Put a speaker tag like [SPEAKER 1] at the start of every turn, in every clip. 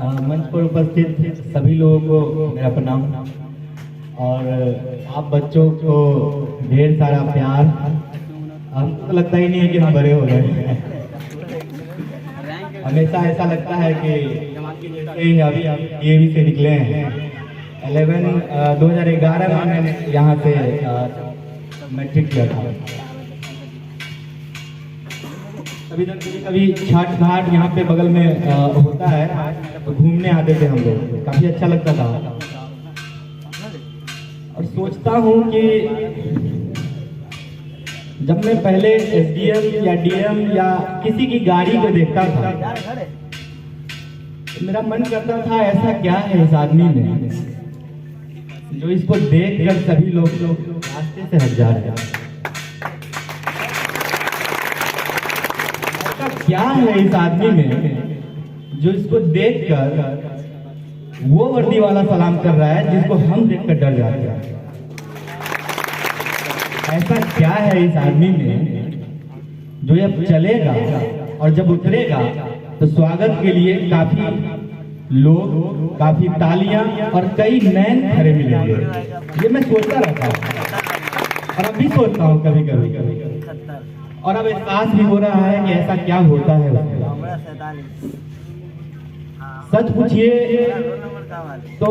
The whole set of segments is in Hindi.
[SPEAKER 1] मंच पर उपस्थित सभी लोगों को मेरा प्रणाम और आप बच्चों को ढेर सारा प्यार। हमको तो लगता ही नहीं है कि हम बड़े हो गए। हमेशा ऐसा लगता है कि अभी DAV से निकले हैं। 2011 में मैंने यहाँ से मैट्रिक किया था। कभी छठ घाट यहाँ पे बगल में होता है तो घूमने आते थे हम लोग, काफी अच्छा लगता था। और सोचता हूँ कि जब मैं पहले SDM या DM या किसी की गाड़ी को देखता था तो मेरा मन करता था ऐसा क्या है इस आदमी में जो इसको देखकर सभी लोग रास्ते से हट जा रहे हैं। क्या है इस आदमी में जो इसको देखकर वो वर्दी वाला सलाम कर रहा है जिसको हम देखकर डर जाते हैं। ऐसा क्या है इस आदमी में जो जब चलेगा और जब उतरेगा तो स्वागत के लिए काफी लोग, काफी तालियां और कई नैन खड़े मिलेंगे। ये मैं सोचता रहता हूँ और अभी सोचता हूँ कभी कभी और अब एहसास भी हो रहा है कि ऐसा क्या होता है उसके। सच पूछिए तो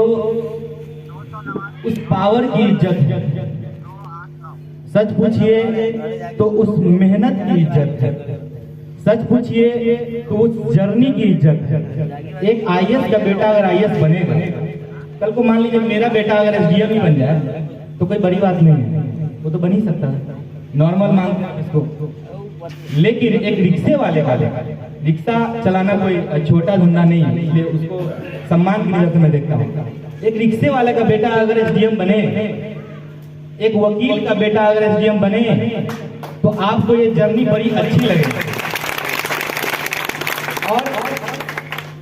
[SPEAKER 1] उस पावर की इज्जत, सच पूछिए तो उस मेहनत की इज्जत, सच पूछिए तो उस जर्नी की इज्जत। एक IAS का बेटा अगर IAS बनेगा, कल को मान लीजिए मेरा बेटा अगर SDM ही बन जाए तो कोई बड़ी बात नहीं है, वो तो बन ही सकता है, नॉर्मल मांगते हैं इसको। लेकिन एक रिक्शे वाले रिक्शा चलाना कोई छोटा धंधा नहीं है, इसलिए उसको सम्मान की नजर से मैं देखता हूँ। एक रिक्शे वाले का बेटा अगर SDM बने, एक वकील का बेटा अगर SDM बने तो आपको ये जर्नी बड़ी अच्छी लगेगी। और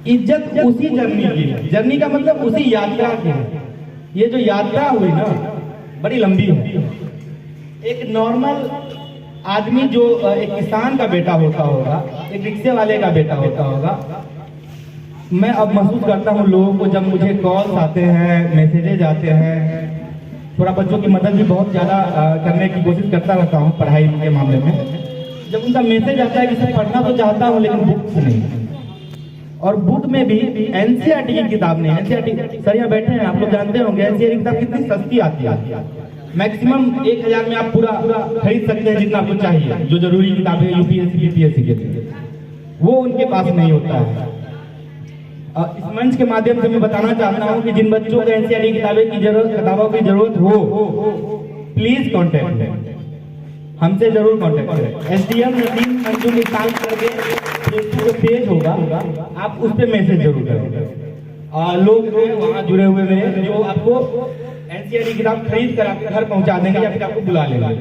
[SPEAKER 1] इज्जत उसी जर्नी की है, जर्नी का मतलब उसी यात्रा की है। ये जो यात्रा हुई ना बड़ी लंबी है। एक नॉर्मल आदमी जो एक किसान का बेटा होता होगा, एक रिक्शे वाले का बेटा होता होगा, मैं अब महसूस करता हूँ लोगों को जब मुझे कॉल्स आते हैं, मैसेजेज आते हैं। थोड़ा बच्चों की मदद भी बहुत ज्यादा करने की कोशिश करता रहता हूँ पढ़ाई के मामले में। जब उनका मैसेज आता है कि सर पढ़ना तो चाहता हूँ लेकिन बुक्स नहीं, और बुक में भी NCERT की किताब नहीं। NCERT सर यहाँ बैठे हैं, आप लोग जानते होंगे NCERT की किताब कितनी सस्ती आती है। मैक्सिमम 1000 में आप पूरा खरीद सकते हैं जितना आपको चाहिए। जो जरूरी किताबें UPSC BPSC के लिए वो उनके पास नहीं होता है। इस मंच के माध्यम से मैं बताना चाहता हूं कि जिन बच्चों को NCERT किताबों की जरूरत हो प्लीज कांटेक्ट हमसे जरूर कांटेक्ट करें। SDM नसीम मंजू निशान करके फेसबुक पेज होगा, आप उस पर मैसेज जरूर करें। लोग वहाँ जुड़े हुए मेरे जो आपको NCERT किताब खरीद कर आपके घर पहुंचा देंगे या फिर आपको बुला लेंगे,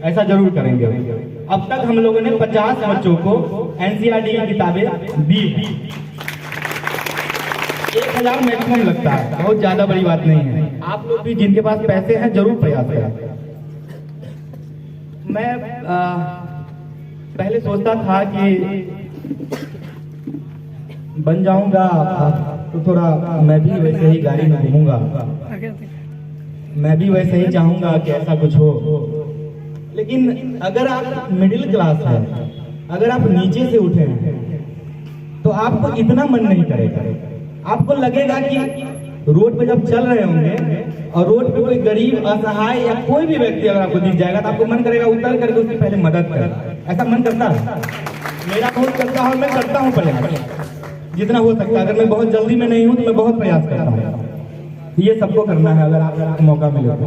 [SPEAKER 1] ऐसा जरूर करेंगे। अब तक हम लोगों ने 50 बच्चों को NCERT की किताबें दी। 1000 मैक्सिमम लगता है, बहुत ज्यादा बड़ी बात नहीं है। आप लोग भी जिनके पास पैसे हैं जरूर प्रयास करें। मैं पहले सोचता था कि बन जाऊंगा तो थोड़ा मैं भी वैसे ही गाड़ी में घूमूंगा, मैं भी वैसे ही चाहूंगा कि ऐसा कुछ हो। लेकिन अगर आप मिडिल क्लास हैं, अगर आप नीचे से उठे हैं तो आपको इतना मन नहीं करेगा। आपको लगेगा कि रोड पे जब चल रहे होंगे और रोड पे कोई गरीब, असहाय या कोई भी व्यक्ति अगर आपको दिख जाएगा तो आपको मन करेगा उतर करके उसकी पहले मदद करें। ऐसा मन करता है, मेरा बहुत करता है और मैं करता हूँ प्रयास जितना हो सकता है। अगर मैं बहुत जल्दी में नहीं हूँ तो मैं बहुत प्रयास करता हूँ। ये सबको करना है अगर आपको मौका मिले तो।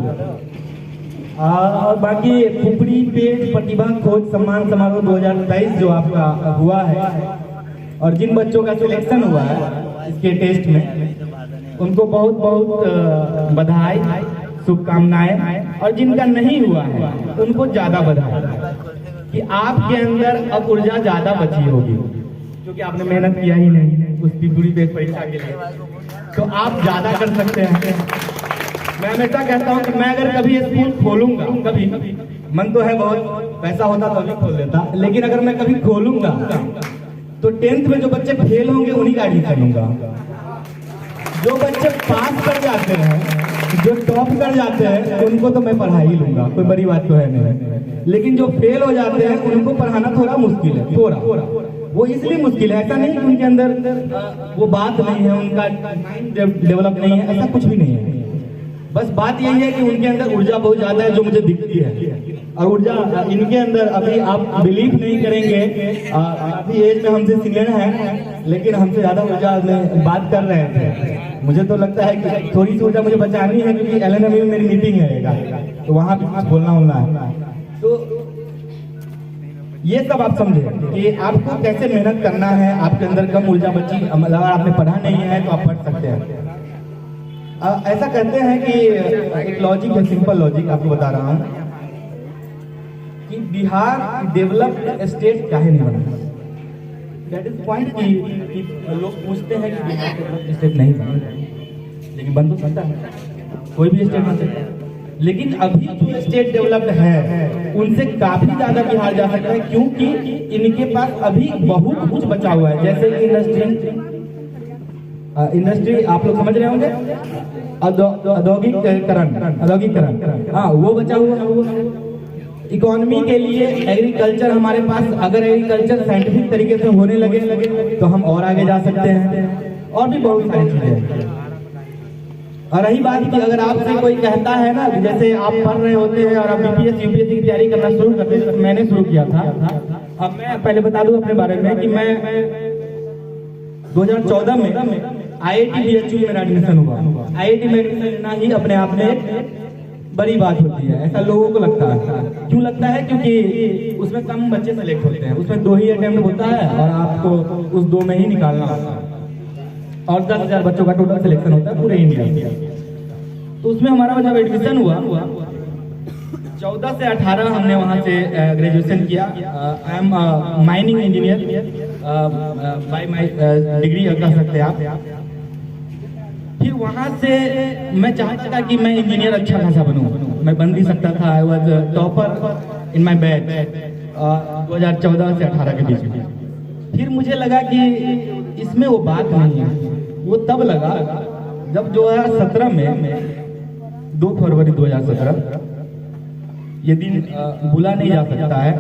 [SPEAKER 1] और बाकी फुफड़ी पेज प्रतिभा खोज सम्मान समारोह 2023 जो आपका हुआ है और जिन बच्चों का सिलेक्शन हुआ है इसके टेस्ट में, उनको बहुत बहुत बधाई, शुभकामनाएं। और जिनका नहीं हुआ है उनको ज्यादा बधाई कि आपके अंदर अब ऊर्जा ज्यादा बची होगी, क्योंकि आपने मेहनत किया ही नहीं उस फुफड़ी पेज परीक्षा के लिए, तो आप ज्यादा कर सकते हैं। मैं हमेशा कहता हूँ कि मैं अगर कभी स्कूल खोलूंगा, कभी मन तो है बहुत, पैसा होता तो अभी खोल देता, लेकिन अगर मैं कभी खोलूंगा तो 10th में जो बच्चे फेल होंगे उन्हीं का एडमिशन लूंगा। जो बच्चे पास कर जाते हैं, जो टॉप कर जाते हैं, उनको तो मैं पढ़ा ही लूंगा, कोई बड़ी बात तो है नहीं। लेकिन जो फेल हो जाते हैं उनको पढ़ाना थोड़ा मुश्किल है, थोड़ा। वो इसलिए मुश्किल है, ऐसा नहीं कि उनके अंदर वो बात नहीं है, उनका माइंड डेवलप नहीं है, ऐसा कुछ भी नहीं है। बस बात यही है कि उनके अंदर ऊर्जा बहुत ज्यादा है जो मुझे दिखती है। और ऊर्जा इनके अंदर, अभी आप बिलीव नहीं करेंगे, काफी एज में हमसे सीनियर हैं, लेकिन हमसे ज्यादा ऊर्जा में बात कर रहे थे। मुझे तो लगता है कि थोड़ी सी ऊर्जा मुझे बचानी है, क्योंकि LNM में मेरी मीटिंग है, तो वहां भी कुछ बोलना है। तो ये सब आप समझे कि आपको कैसे मेहनत करना है। आपके अंदर कम ऊर्जा बची, अगर आपने पढ़ा नहीं है तो आप पढ़ सकते हैं। ऐसा कहते हैं कि एक लॉजिक है, सिंपल लॉजिक आपको बता रहा हूँ कि बिहार डेवलप्ड स्टेट काहे नहीं बना। दैट इज पॉइंट कि लोग पूछते हैं कि बिहार डेवलप्ड स्टेट नहीं बना, लेकिन बन तो सकता है, कोई भी स्टेट बन सकता है। लेकिन अभी जो स्टेट डेवलप्ड है उनसे काफी ज्यादा बिहार जा सकता है, क्योंकि इनके पास अभी बहुत कुछ बचा हुआ है। जैसे इंडस्ट्री आप लोग समझ रहे होंगे, औद्योगिकरण, हाँ वो बचा हुआ है। इकोनॉमी के लिए एग्रीकल्चर हमारे पास, अगर एग्रीकल्चर साइंटिफिक तरीके से होने लगे तो हम और आगे जा सकते हैं, और भी बहुत सारी चीजें। और रही बात कि अगर आपसे कोई कहता है ना, जैसे आप पढ़ रहे होते हैं और आप BPS UPSC की तैयारी करना शुरू करते हैं, मैंने शुरू किया था। अब मैं पहले बता दूं अपने बारे में कि मैं 2014 में IIT BHU में मेरा एडमिशन हुआ। IIT में एडमिशन लेना ही अपने आप में एक बड़ी बात होती है, ऐसा लोगों को लगता है। क्यों लगता है? क्योंकि उसमें कम बच्चे सेलेक्ट होते हैं, उसमें 2 ही अटेम्प्ट होता है और आपको उस 2 में ही निकालना होता है, और 10,000 बच्चों का टोटल सिलेक्शन होता है पूरे इंडिया में। तो उसमें हमारा जब एडमिशन हुआ 14 से 18 हमने वहाँ से ग्रेजुएशन किया। I am mining engineer by my degree कह सकते हैं आप। फिर वहाँ से मैं चाहता था कि मैं इंजीनियर अच्छा खासा बनूं, मैं बन भी सकता था। I was topper in my batch 2014 से 18 के बीच में। फिर मुझे लगा कि इसमें वो बात नहीं है, वो तब लगा जब 2017 में 2 फरवरी 2017 ये दिन भूला नहीं जा सकता है।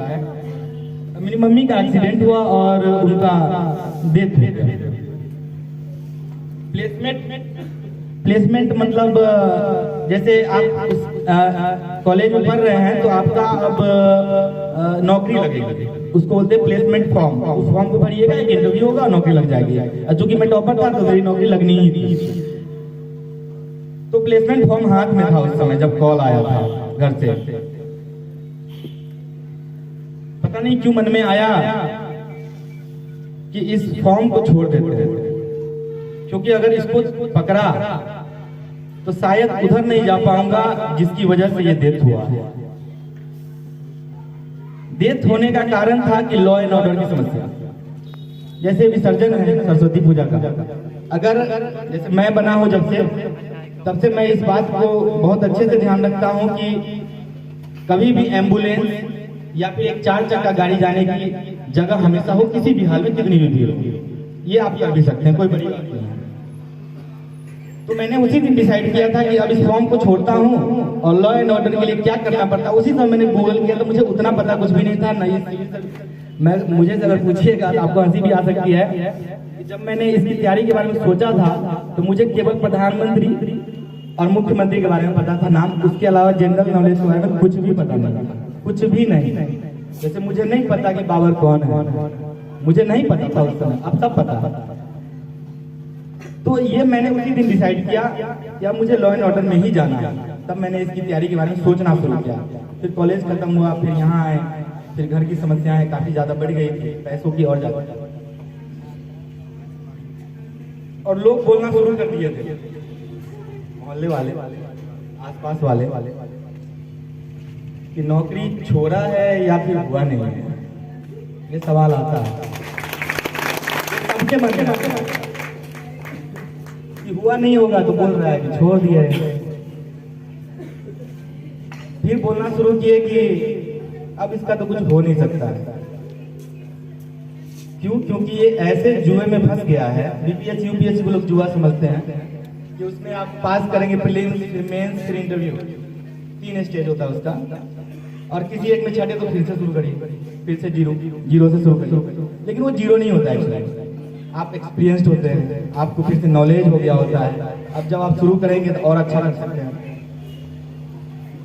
[SPEAKER 1] मेरी मम्मी का एक्सीडेंट हुआ और उनका डेथ हो गया। प्लेसमेंट मतलब जैसे आप कॉलेज में पढ़ रहे हैं तो आपका अब नौकरी लगेगी, उसको बोलते हैं प्लेसमेंट फॉर्म। उस फॉर्म को भरिएगा, एक इंटरव्यू होगा, नौकरी लग जाएगी। चूंकि मैं टॉपर था तो मेरी नौकरी लगनी ही थी, तो प्लेसमेंट फॉर्म हाथ में था उस समय जब कॉल आया था घर से। पता नहीं क्यों मन में आया कि इस फॉर्म को छोड़ देते हैं, क्योंकि अगर इसको पकड़ा तो शायद उधर नहीं जा पाऊंगा जिसकी वजह से ये डेथ हुआ। डेथ होने का कारण था कि लॉ एंड ऑर्डर की समस्या। जैसे विसर्जन है सरस्वती पूजा का, अगर जैसे मैं बना हूं जब से, तब से मैं इस बात को बहुत अच्छे से ध्यान रखता हूं कि कभी भी एम्बुलेंस या फिर एक 4 चक्का गाड़ी जाने की जगह हमेशा हो, किसी भी हाल में, कितनी भी भीड़ हो। ये आप कर भी सकते हैं, कोई बड़ी बात नहीं है। तो मैंने उसी दिन डिसाइड किया था कि अब इस फॉर्म को छोड़ता हूँ और लॉ एंड ऑर्डर के लिए क्या करना पड़ता है। उसी समय मैंने गूगल किया तो मुझे उतना पता कुछ भी नहीं था। नहीं, मुझे अगर पूछिएगा तो आपको हंसी भी आ सकती है, जब मैंने इसकी तैयारी के बारे में सोचा था तो मुझे केवल प्रधानमंत्री और मुख्यमंत्री के बारे में पता था नाम, उसके अलावा जनरल नॉलेज के बारे में कुछ भी पता नहीं, कुछ भी नहीं। जैसे मुझे नहीं पता कि बाबर कौन है, मुझे नहीं पता था उस समय, अब सब पता। तो ये मैंने उसी दिन डिसाइड किया कि मुझे लॉ एंड ऑर्डर में ही जाना है। तब मैंने इसकी तैयारी के बारे में सोचना शुरू किया। फिर कॉलेज खत्म हुआ, फिर यहाँ आए, फिर घर की समस्याएं काफी ज्यादा बढ़ गई थी, पैसों की और ज्यादा, और लोग बोलना शुरू कर दिए थे, मोहल्ले वाले, आसपास वाले, कि नौकरी छोड़ा है या फिर हुआ नहीं है। ये सवाल आता है सबके मन में कि हुआ नहीं होगा तो बोल रहा है कि छोड़ दिया है। फिर बोलना शुरू किए कि अब इसका तो कुछ हो नहीं सकता है। क्यों? क्योंकि ये ऐसे जुए में फंस गया है। बीपीएससी यूपीएससी को लोग जुआ समझते हैं, कि उसमें आप पास करेंगे प्रीलिम्स, मेंस, फिर इंटरव्यू, 3 स्टेज होता है उसका। और किसी एक में छठे तो फिर से शुरू करिए, फिर से जीरो से शुरू करिए। लेकिन वो जीरो नहीं होता है, आप एक्सपीरियंस्ड होते हैं, आपको फिर से नॉलेज हो गया होता है। अब जब आप शुरू करेंगे तो और अच्छा कर सकते हैं।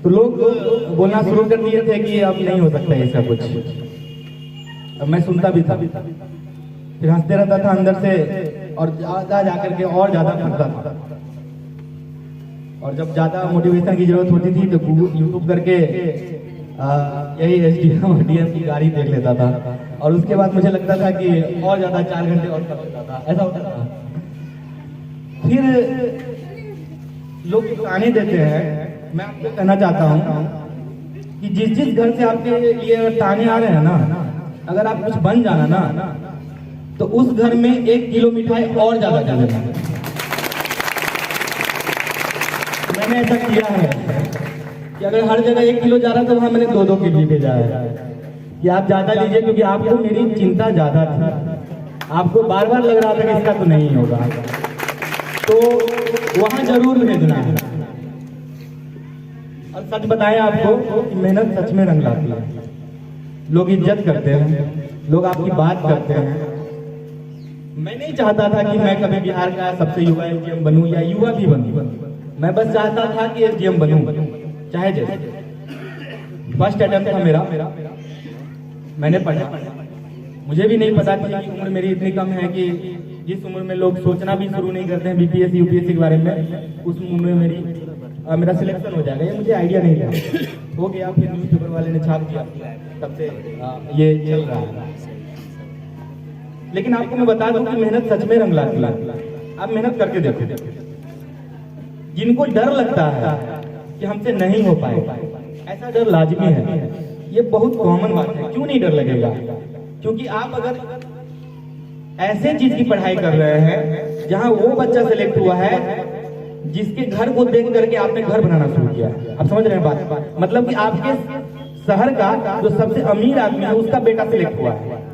[SPEAKER 1] तो लोग बोलना शुरू कर दिए थे कि अब नहीं हो सकता ऐसा कुछ। अब मैं सुनता भी था, फिर हंसते रहता था अंदर से, और ज्यादा जाकर के और ज्यादा पढ़ता था। और जब ज्यादा मोटिवेशन की जरूरत होती थी तो यूट्यूब करके यही एसडीएम और डीएम की गाड़ी देख लेता था, और उसके बाद मुझे लगता था कि और ज्यादा 4 घंटे और कर लेता था, ऐसा होता था। फिर लोग ताने देते हैं, मैं आपको कहना चाहता हूँ कि जिस घर से आपके लिए ताने आ रहे हैं ना, अगर आप कुछ बन जाना ना, तो उस घर में 1 किलो मिठाई और ज्यादा कर देना। मैंने ऐसा किया है कि अगर हर जगह 1 किलो जा रहा था, वहां मैंने 2-2 किलो भेजा है कि आप ज्यादा लीजिए, क्योंकि आपको मेरी चिंता ज्यादा थी। आपको बार बार लग रहा था कि इसका तो नहीं होगा, तो वहां जरूर भेजना है। और सच बताएं आपको कि मेहनत सच में रंग लाती है। लोग इज्जत करते हैं, लोग आपकी बात करते हैं। मैं नहीं चाहता था कि मैं कभी बिहार का सबसे युवा एसडीएम बनूं या युवा भी बनूं। मैं बस चाहता था कि एसडीएम बनूं, चाहे जैसे। फर्स्ट अटेम्प्ट था मेरा, मैंने पढ़ा। मुझे भी नहीं पता थी कि उम्र मेरी इतनी कम है कि जिस उम्र में लोग सोचना भी शुरू नहीं करते हैं बीपीएससी यूपीएससी के बारे में, उस उम्र में मेरा सिलेक्शन हो जाएगा, ये मुझे आइडिया नहीं था। हो गया, फिर न्यूज़पेपर वाले ने छाप दिया, तब से ये चल रहा है। लेकिन आपको मैं बता दूं कि मेहनत सच में रंग लाती है। आप मेहनत करके देखो। जिनको डर लगता है कि हमसे नहीं हो पाएगा, ऐसा डर लाजमी है, ये बहुत कॉमन बात है। क्यों नहीं डर लगेगा? क्योंकि आप अगर ऐसे चीज की पढ़ाई कर रहे हैं जहां वो बच्चा सेलेक्ट हुआ है जिसके घर को देख करके आपने घर बनाना शुरू किया। आप समझ रहे हैं बात? मतलब कि आपके शहर का जो सबसे अमीर आदमी है उसका बेटा सिलेक्ट हुआ है,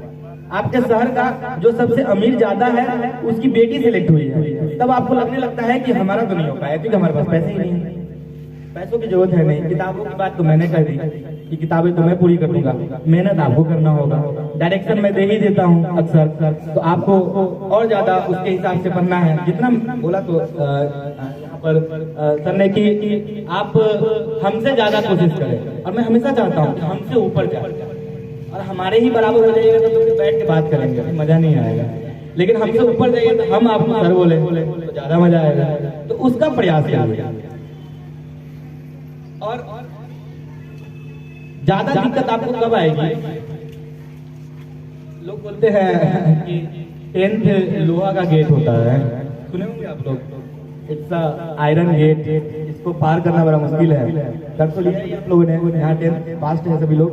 [SPEAKER 1] आपके शहर का जो सबसे अमीर ज्यादा है उसकी बेटी सिलेक्ट हुई है। तब आपको लगने लगता है कि हमारा तो नहीं हो पाया, क्योंकि हमारे पास पैसे ही नहीं है। पैसों की जरूरत है नहीं। किताबों की बात तो मैंने कह दी कि किताबें तो मैं पूरी कर दूंगा, मेहनत आपको करना होगा। डायरेक्शन मैं दे ही देता हूँ अक्सर, तो आपको और ज्यादा उसके हिसाब से पढ़ना है। जितना बोला तो पर सर ने कि आप हमसे ज्यादा कोशिश करें, और मैं हमेशा चाहता हूँ कि हमसे ऊपर जाए, और हमारे ही बराबर हो जाइएगा तो फिर बैठ के बात करेंगे, मजा नहीं आएगा। लेकिन हमसे ऊपर जाइए तो हम आपको सर बोले तो ज्यादा मजा आएगा। तो उसका प्रयास करिए। और ज्यादा दिक्कत आपको कब आएगी? लोग बोलते हैं कि 10th लोहा का गेट होता है, सुने होंगे आप लोग। इट्स आयरन गेट, इसको पार करना बड़ा मुश्किल है। कर तो लिया आप लोगों ने, यहाँ 10th पास है सभी लोग।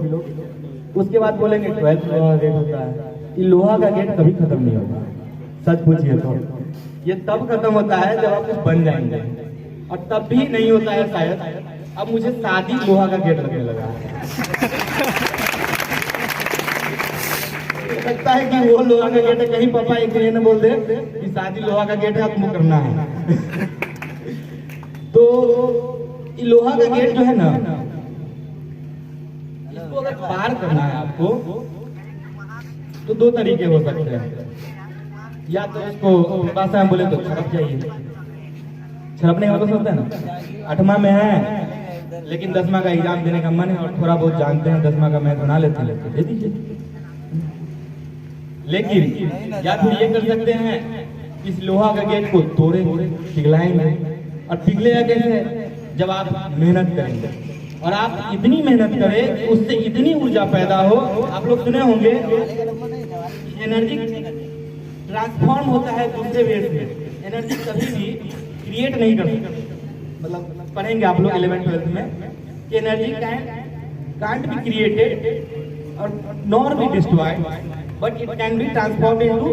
[SPEAKER 1] उसके बाद बोलेंगे 12th लोहा गेट होता है। ये लोहा का गेट कभी खत्म नहीं होगा। सच पूछिए तो ये तब खत्म होता है जब आप कुछ बन जाएंगे, और तब भी नहीं होता है शायद। अब मुझे शादी लोहा का गेट लगने लगा है। लगता है कि वो लोहा का गेट है, कहीं पापा एक दिन ने बोल दे कि शादी लोहा का गेट है, आपको करना है। तो ये लोहा का गेट जो है ना, इसको अगर पार करना है आपको तो 2 तरीके हो सकते हैं। या तो इसको भाषा में बोले तो छड़प जाइए। छड़पने का मतलब होता है ना, 8वां में है लेकिन 10वां का एग्जाम देने का मन है और थोड़ा बहुत जानते हैं 10वां का मैथ बना लेते हैं, दे दीजिए। लेकिन या फिर ये कर सकते हैं, इस लोहा का गेट को तोड़े पिघलाएंगे। और पिघलेगा कैसे? जब आप मेहनत करेंगे, और आप इतनी मेहनत करें उससे इतनी ऊर्जा पैदा हो। आप लोग सुने होंगे एनर्जी ट्रांसफॉर्म होता है दूसरे वे में। एनर्जी कभी भी क्रिएट नहीं कर सकते। मतलब पढ़ेंगे आप लोग 11th 12th में कि एनर्जी can't be created और nor be destroyed, but it can be transformed into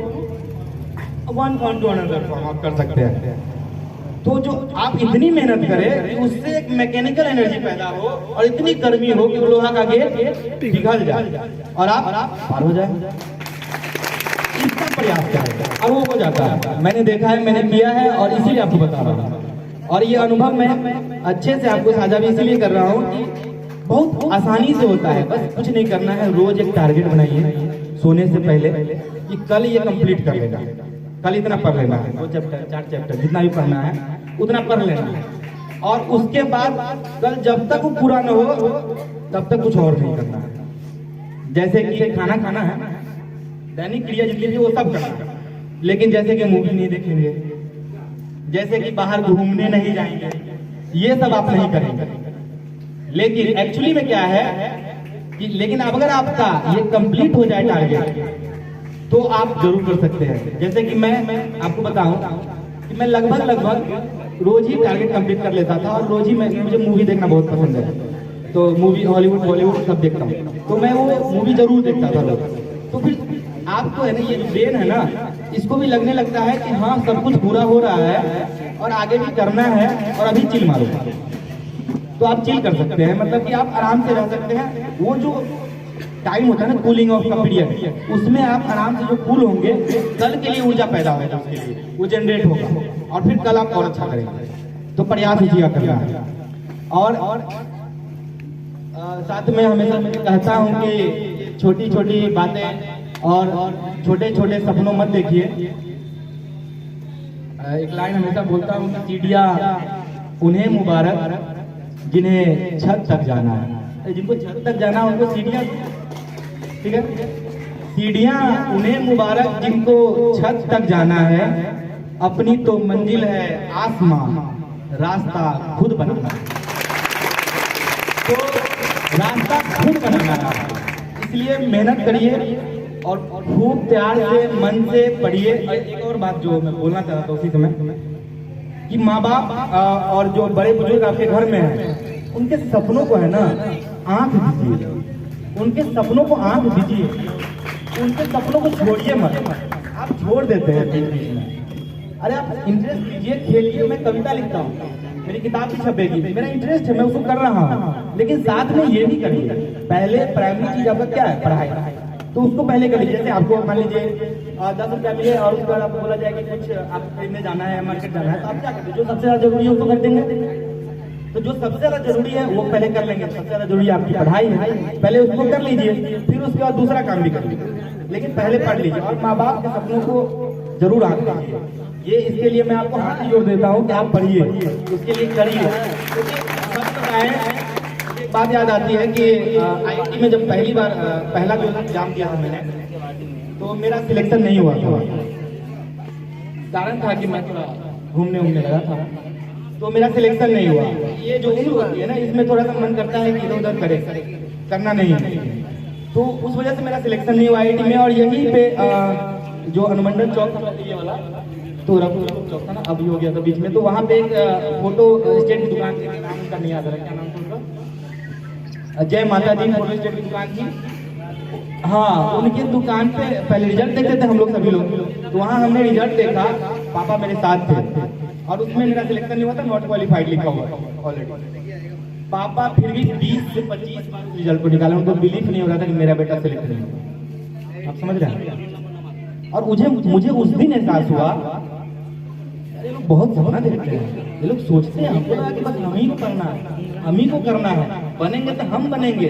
[SPEAKER 1] one form to another form। आप कर सकते हैं। तो जो आप इतनी मेहनत करें कि उससे एक मैकेनिकल एनर्जी पैदा हो और इतनी गर्मी हो कि लोहा का गेट पिघल जाए और आप पार हो जाए। इसका प्रयास करें और वो हो जाता है। मैंने देखा है, मैंने किया है, और इसीलिए आपको बता रहा हूँ। और ये अनुभव मैं अच्छे से आपको साझा भी इसलिए कर रहा हूँ कि बहुत आसानी से होता है। बस कुछ नहीं करना है, रोज एक टारगेट बनाइए सोने से पहले कि कल ये कंप्लीट कर लेना, कल इतना पढ़ लेना है, 2 चैप्टर 4 चैप्टर जितना भी पढ़ना है उतना पढ़ लेना है। और उसके बाद कल जब तक वो पूरा न हो तब तक कुछ और नहीं करना है। जैसे कि खाना खाना है, दैनिक क्रिया जितनी भी वो सब करना है, लेकिन जैसे कि मूवी नहीं देखेंगे, जैसे कि बाहर घूमने नहीं जाएंगे, ये सब आप नहीं करेंगे। लेकिन एक्चुअली में क्या है कि लेकिन अगर आपका ये कंप्लीट हो जाए टारगेट तो आप जरूर कर सकते हैं। जैसे कि मैं आपको बताऊं कि मैं लगभग रोज ही टारगेट कंप्लीट कर लेता था और रोज ही मुझे मूवी देखना बहुत पसंद है, तो मूवी हॉलीवुड बॉलीवुड सब देखता हूँ, तो मैं वो मूवी जरूर देखता था रोज। तो फिर आपको है ना ये जो ब्रेन है ना, इसको भी लगने लगता है कि हाँ सब कुछ पूरा हो रहा है और आगे भी करना है और अभी चिल मारो, तो आप चिल कर सकते हैं। मतलब कि आप आराम से रह सकते हैं। वो जो टाइम होता है ना कूलिंग ऑफ का पीरियड, उसमें आप आराम से जो कूल होंगे, कल के लिए ऊर्जा पैदा होगा, उसके लिए वो जनरेट होगा और फिर कल आप और अच्छा करेंगे। तो प्रयास इसी करना है। और साथ में हमेशा मैं कहता हूँ कि छोटी छोटी बातें और छोटे छोटे सपनों मत देखिए। एक लाइन हमेशा बोलता हूँ कि सीढ़ियाँ उन्हें मुबारक जिन्हें छत तक जाना है, जिनको छत तक जाना है उनको सीढ़ियाँ, ठीक है, सीढ़ियाँ उन्हें मुबारक जिनको छत तक जाना है, अपनी तो मंजिल है आसमां, रास्ता खुद बनाना। तो रास्ता खुद बनाना है, इसलिए मेहनत करिए और खूब प्यार से मन से पढ़िए। एक और बात जो मैं बोलना चाहता हूँ उसी समय कि माँ बाप और जो बड़े बुजुर्ग आपके घर में हैं, उनके सपनों को है ना आंख दीजिए, उनके सपनों को आंख दीजिए, उनके सपनों को छोड़िए मत। आप छोड़ देते हैं बीच बीच में। अरे आप इंटरेस्ट लीजिए, खेलिए। मैं कविता लिखता हूँ, मेरी किताब भी छपेगी, मेरा इंटरेस्ट है, मैं उसको कर रहा हूँ, लेकिन साथ में ये भी करिए। पहले प्राइमरी चीज आपका क्या है, पढ़ाई, तो उसको पहले कर लीजिए। जैसे आपको मान लीजिए 10 रुपया मिले और उसके बाद आपको बोला जाए कि कुछ आप खरीदने जाना है, मार्केट जाना है, तो आप क्या करते हैं, जो सबसे ज्यादा जरूरी है उसको कर देंगे। तो जो सबसे ज्यादा जरूरी है वो पहले कर लेंगे। सबसे ज्यादा जरूरी आपकी पढ़ाई है, पहले उसको कर लीजिए, फिर उसके बाद दूसरा काम भी कर लीजिए, लेकिन पहले पढ़ लीजिए। और माँ बाप के सपनों को जरूर आंख दीजिए। ये इसके लिए मैं आपको हाथ जोड़ देता हूँ कि आप पढ़िए, उसके लिए करिए। एक बात याद आती है कि IIT में जब पहला जो एग्जाम दिया था मैंने, तो मेरा सिलेक्शन नहीं हुआ था। कारण था कि मैं थोड़ा घूमने लगा था, तो मेरा सिलेक्शन नहीं हुआ। ये जो उम्र होती है ना, इसमें थोड़ा सा मन करता है कि इधर उधर करे, करना नहीं है, तो उस वजह से मेरा सिलेक्शन नहीं हुआ IIT में। और यहीं पे जो अनुमंडल चौक था ये वाला, तो रघुवीर चौक था ना, अभी हो गया था बीच में, तो वहाँ पे एक फोटो स्टेट की दुकान थी, नाम उनका नहीं याद आ रहा, क्या नाम था उनका, जय माता दी फोटो स्टेट की दुकान थी। हाँ, उनकी दुकान पे पहले रिजल्ट देखते थे हम लोग सभी लोग, तो वहाँ हमने रिजल्ट देखा, पापा मेरे साथ थे, और उसमें मेरा सिलेक्शन नहीं हुआ था, नॉट क्वालिफाइड लिखा हुआ ऑलरेडी। पापा फिर भी 20 से 25 बार रिजल्ट को निकाला, उनको बिलीव नहीं हो रहा था कि मेरा बेटा सिलेक्ट नहीं हुआ। आप समझ रहे हैं? और मुझे उस दिन एहसास हुआ, ये लोग बहुत सपना देखते हैं, ये लोग सोचते हैं हमको लगा कि बस हम ही को करना है, हम ही को करना है, बनेंगे तो हम बनेंगे,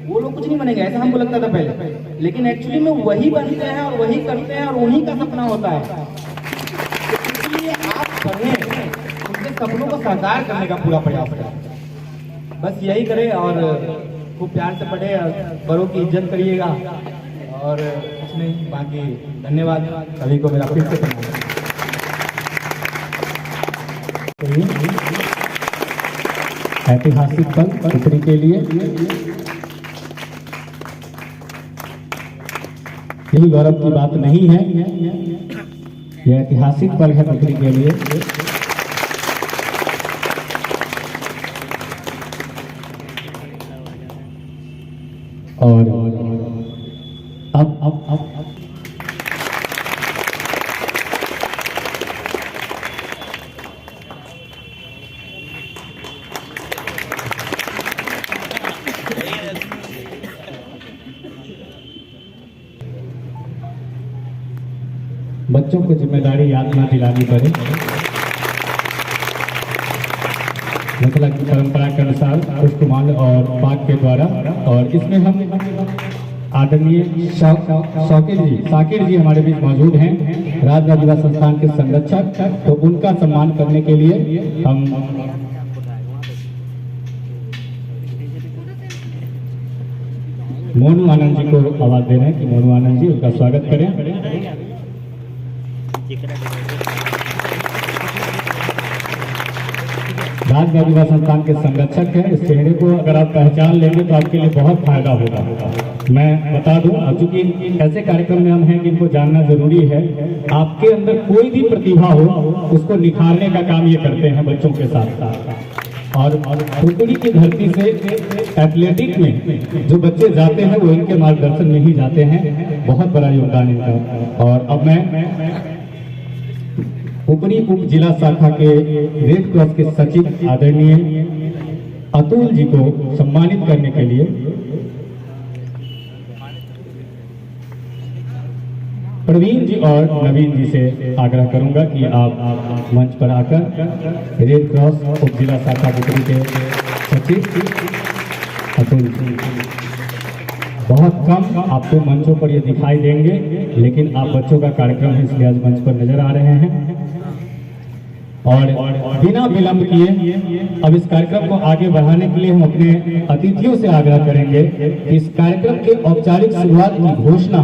[SPEAKER 1] वो लोग कुछ नहीं बनेंगे, ऐसा हमको लगता था पहले। लेकिन एक्चुअली में वही बनते हैं और वही करते हैं और उन्हीं का सपना होता है। इसलिए आप पढ़ें, उनके सपनों को साकार करने का पूरा प्रयास करें, बस यही करें। और खूब प्यार से पढ़े, बड़ों की इज्जत करिएगा, और कुछ नहीं, बाकी धन्यवाद सभी को मेरा फिर से प्रणाम।
[SPEAKER 2] ऐतिहासिक पल पुत्री के लिए यही गौरव की बात नहीं है, यह ऐतिहासिक पल है पुत्री के लिए। और अब बच्चों को जिम्मेदारी याद ना दिलानी पड़े। मिथिला की परंपरा के अनुसार पुष्पमाल और पाक के द्वारा, और इसमें हम आदरणीय साकिर जी हमारे बीच मौजूद हैं, राजराज युवा संस्थान के संरक्षक, तो उनका सम्मान करने के लिए हम मोनू आनंद जी को आवाज दे रहे हैं कि मोनू आनंद जी उनका स्वागत करें। राजराज युवा संस्थान के संरक्षक हैं। इस चेहरे को अगर आप पहचान लेंगे तो आपके लिए बहुत फायदा होगा। मैं बता दूं, चूंकि ऐसे कार्यक्रम में हम हैं कि इनको जानना जरूरी है। आपके अंदर कोई भी प्रतिभा हो उसको निखारने का काम ये करते हैं बच्चों के साथ साथ। और खुरकुड़ी की धरती से एथलेटिक में जो बच्चे जाते हैं वो इनके मार्गदर्शन में ही जाते हैं। बहुत बड़ा योगदान इनका। और अब मैं ऊपरी उप जिला शाखा के रेड क्रॉस के सचिव आदरणीय अतुल जी को सम्मानित करने के लिए प्रवीण जी और नवीन जी से आग्रह करूंगा कि आप मंच पर आकर रेड क्रॉस उप जिला शाखा ऊपरी के सचिव अतुल जी, बहुत कम आपको मंचों पर ये दिखाई देंगे, लेकिन आप बच्चों का कार्यक्रम है इसलिए आज मंच पर नजर आ रहे हैं। और बिना विलंब किए अब इस कार्यक्रम को आगे बढ़ाने के लिए हम अपने अतिथियों से आग्रह करेंगे कि इस कार्यक्रम के औपचारिक शुरुआत की घोषणा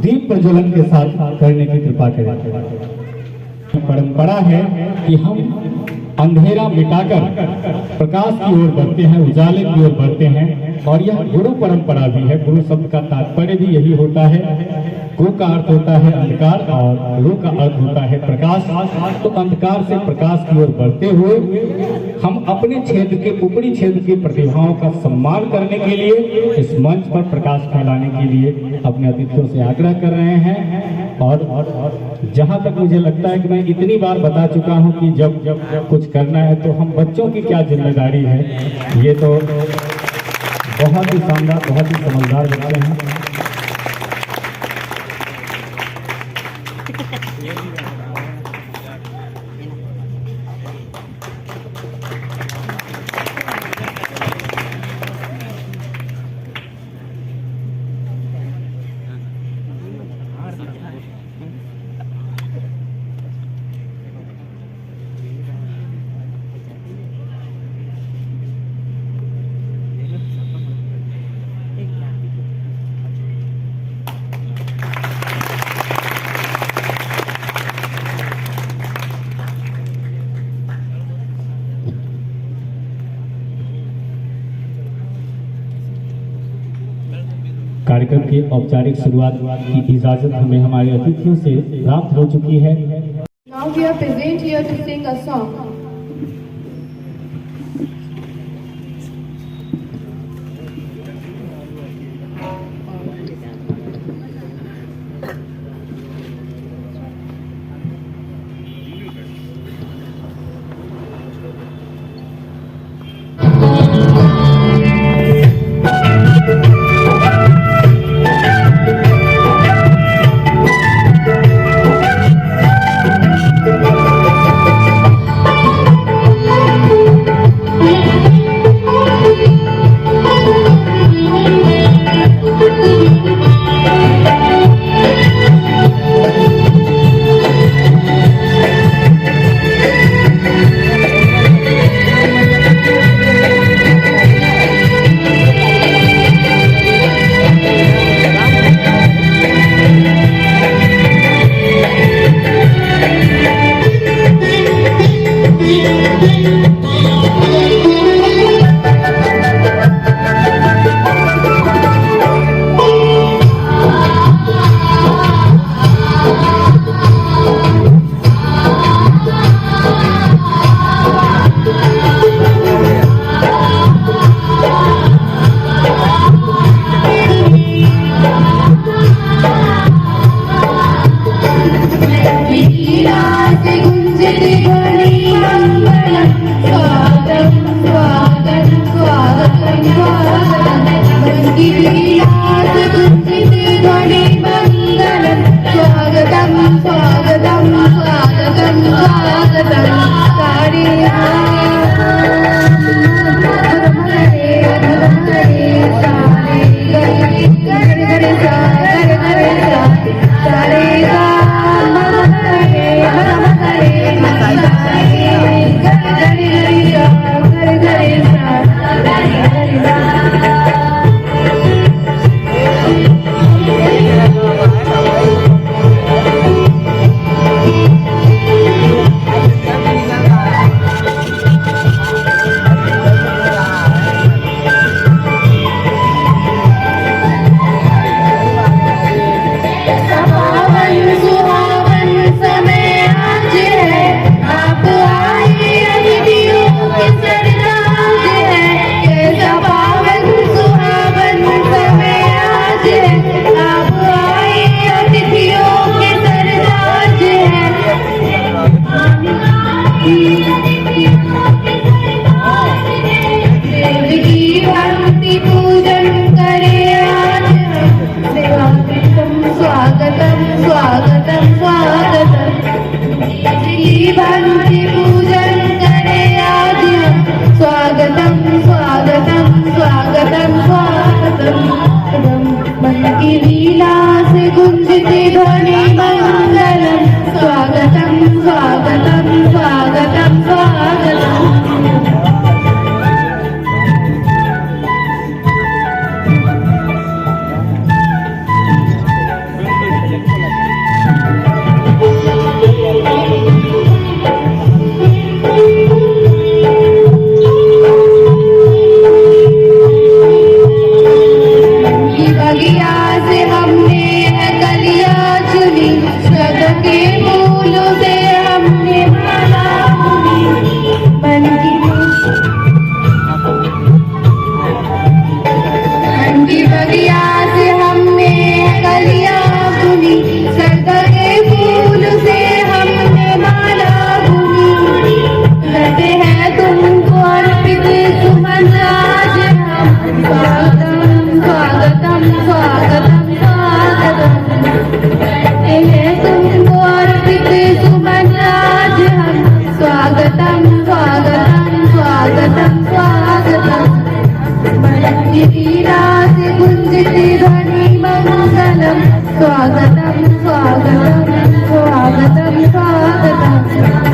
[SPEAKER 2] दीप प्रज्वलन के साथ करने की कृपा करें। परंपरा है कि हम अंधेरा मिटाकर प्रकाश की ओर बढ़ते हैं, उजाले की ओर बढ़ते हैं, और यह गुरु परंपरा भी है। गुरु शब्द का तात्पर्य भी यही होता है। गु का अर्थ होता है अंधकार और रू का अर्थ होता है प्रकाश। तो अंधकार से प्रकाश की ओर बढ़ते हुए हम अपने क्षेत्र के ऊपरी क्षेत्र की प्रतिभाओं का सम्मान करने के लिए इस मंच पर प्रकाश फैलाने के लिए अपने अतिथियों से आग्रह कर रहे हैं। और जहां तक मुझे लगता है कि मैं इतनी बार बता चुका हूं कि जब कुछ करना है तो हम बच्चों की क्या जिम्मेदारी है, ये तो बहुत ही शानदार, बहुत ही समझदार बच्चे हैं। कार्यक्रम की औपचारिक शुरुआत की इजाजत हमें हमारे अतिथियों से प्राप्त हो चुकी है।
[SPEAKER 3] Now we are present here to sing a song. स्वागतम स्वागतम स्वागतम स्वागतम स्वागतम स्वागतम स्वागतम